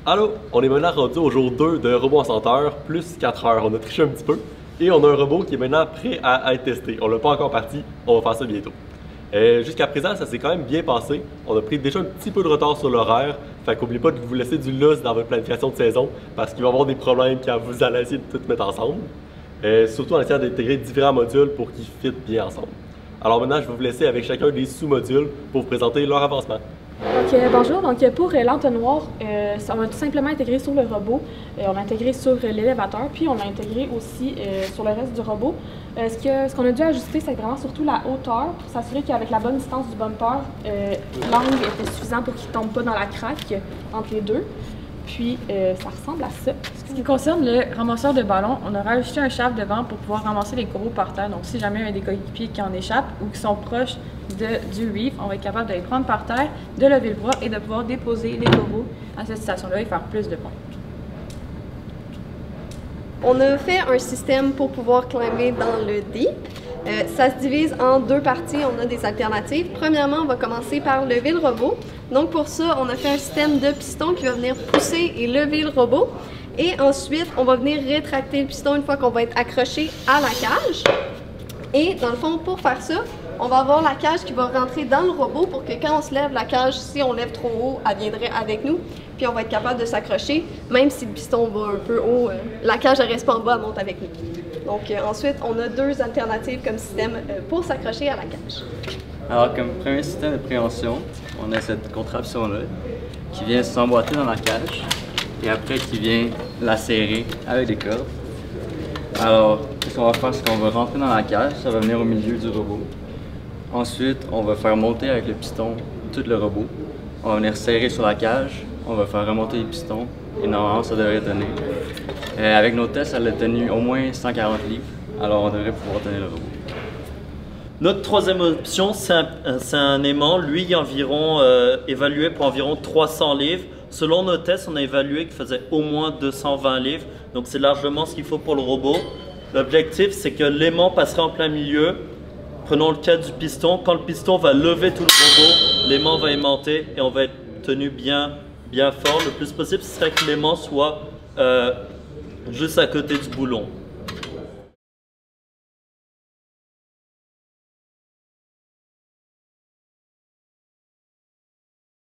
Allô, on est maintenant rendu au jour 2 de Robot Enchanteur, plus 4 heures. On a triché un petit peu et on a un robot qui est maintenant prêt à être testé. On l'a pas encore parti, on va faire ça bientôt. Jusqu'à présent, ça s'est quand même bien passé. On a pris déjà un petit peu de retard sur l'horaire. Fait qu'oubliez pas de vous laisser du lousse dans votre planification de saison parce qu'il va y avoir des problèmes quand vous allez essayer de tout mettre ensemble. Surtout en essayant d'intégrer différents modules pour qu'ils fitent bien ensemble. Alors maintenant, je vais vous laisser avec chacun des sous-modules pour vous présenter leur avancement. Bonjour, pour l'entonnoir, on a tout simplement intégré sur le robot, on a intégré sur l'élévateur, puis on a intégré aussi sur le reste du robot. Ce qu'on a dû ajuster, c'est vraiment surtout la hauteur, pour s'assurer qu'avec la bonne distance du bumper, l'angle était suffisant pour qu'il ne tombe pas dans la craque entre les deux. Puis ça ressemble à ça. Ce qui concerne le ramasseur de ballons, on a rajouté un shaft devant pour pouvoir ramasser les coraux par terre. Donc si jamais il y a des coéquipiers qui en échappent ou qui sont proches du reef, on va être capable de les prendre par terre, de lever le bras et de pouvoir déposer les coraux à cette station-là et faire plus de points. On a fait un système pour pouvoir climber dans le deep. Ça se divise en deux parties, on a des alternatives. Premièrement, on va commencer par lever le robot. Donc pour ça, on a fait un système de piston qui va venir pousser et lever le robot. Et ensuite, on va venir rétracter le piston une fois qu'on va être accroché à la cage. Et dans le fond, pour faire ça, on va avoir la cage qui va rentrer dans le robot pour que quand on se lève, la cage, si on lève trop haut, elle viendrait avec nous. Puis on va être capable de s'accrocher, même si le piston va un peu haut, la cage ne reste pas en bas, elle monte avec nous. Donc ensuite, on a deux alternatives comme système pour s'accrocher à la cage. Alors comme premier système de préhension, on a cette contraption-là qui vient s'emboîter dans la cage et après qui vient la serrer avec des cordes. Alors ce qu'on va faire, c'est qu'on va rentrer dans la cage, ça va venir au milieu du robot. Ensuite, on va faire monter avec le piston tout le robot. On va venir serrer sur la cage, on va faire remonter les pistons et normalement ça devrait tenir. Avec nos tests, elle a tenu au moins 140 livres, alors on devrait pouvoir tenir le robot. Notre troisième option, c'est un aimant, lui évalué pour environ 300 livres. Selon nos tests, on a évalué qu'il faisait au moins 220 livres, donc c'est largement ce qu'il faut pour le robot. L'objectif, c'est que l'aimant passerait en plein milieu. Prenons le cas du piston. Quand le piston va lever tout le robot, l'aimant va aimanter et on va être tenu bien fort. Le plus possible, ce serait que l'aimant soit juste à côté du boulon.